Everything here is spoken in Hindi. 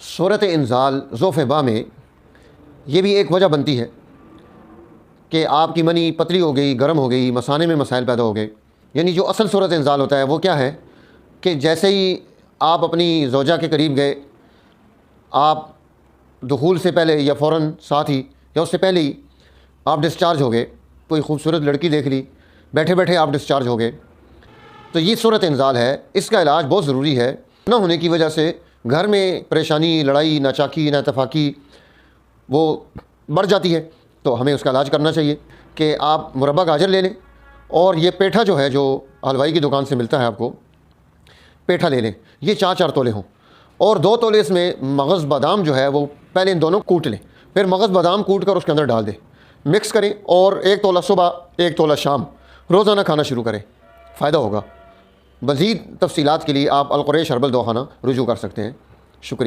सूरत इंज़ाल ज़ोफ़-ए-बा में ये भी एक वजह बनती है कि आपकी मनी पतली हो गई, गर्म हो गई, मसाने में मसाइल पैदा हो गए। यानी जो असल सूरत इंज़ाल होता है वो क्या है कि जैसे ही आप अपनी ज़ौजा के करीब गए, आप दुखूल से पहले या फ़ौरन साथ ही या उससे पहले ही आप डिस्चार्ज हो गए, कोई खूबसूरत लड़की देख ली, बैठे बैठे आप डिस्चार्ज हो गए, तो ये सूरत इंज़ाल है। इसका इलाज बहुत ज़रूरी है। ना होने की वजह से घर में परेशानी, लड़ाई, नाचाकी, नाइतफ़ाक़ी वो बढ़ जाती है। तो हमें उसका इलाज करना चाहिए कि आप मुरब्बा गाजर ले लें और ये पेठा जो है, जो हलवाई की दुकान से मिलता है आपको, पेठा ले लें। ये 4-4 तोले हों और 2 तोले इसमें मगज़ बादाम जो है वो पहले इन दोनों कूट लें, फिर मगज़ बादाम कूट कर उसके अंदर डाल दें, मिक्स करें और 1 तोला सुबह, 1 तोला शाम रोज़ाना खाना शुरू करें। फ़ायदा होगा। मज़ीद तफ़सीलात के लिए आप अल क़ुरैश हर्बल दवाख़ाना रुजू कर सकते हैं। शुक्रिया।